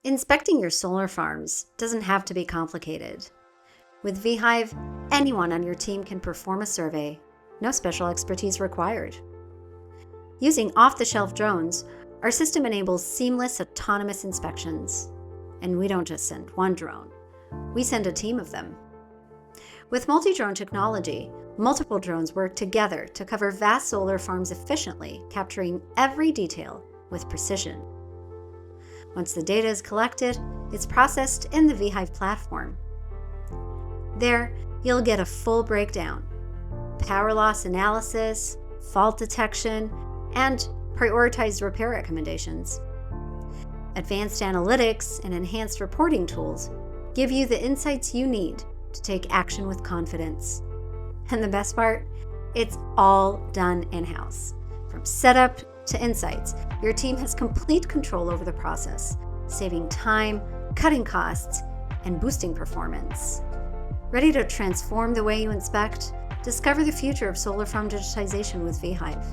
Inspecting your solar farms doesn't have to be complicated. With vHive, anyone on your team can perform a survey, no special expertise required. Using off-the-shelf drones, our system enables seamless autonomous inspections. And we don't just send one drone, we send a team of them. With multi-drone technology, multiple drones work together to cover vast solar farms efficiently, capturing every detail with precision. Once the data is collected, it's processed in the vHive platform. There, you'll get a full breakdown, power loss analysis, fault detection, and prioritized repair recommendations. Advanced analytics and enhanced reporting tools give you the insights you need to take action with confidence. And the best part? It's all done in-house. From setup to insights, your team has complete control over the process, saving time, cutting costs, and boosting performance. Ready to transform the way you inspect? Discover the future of solar farm digitization with vHive.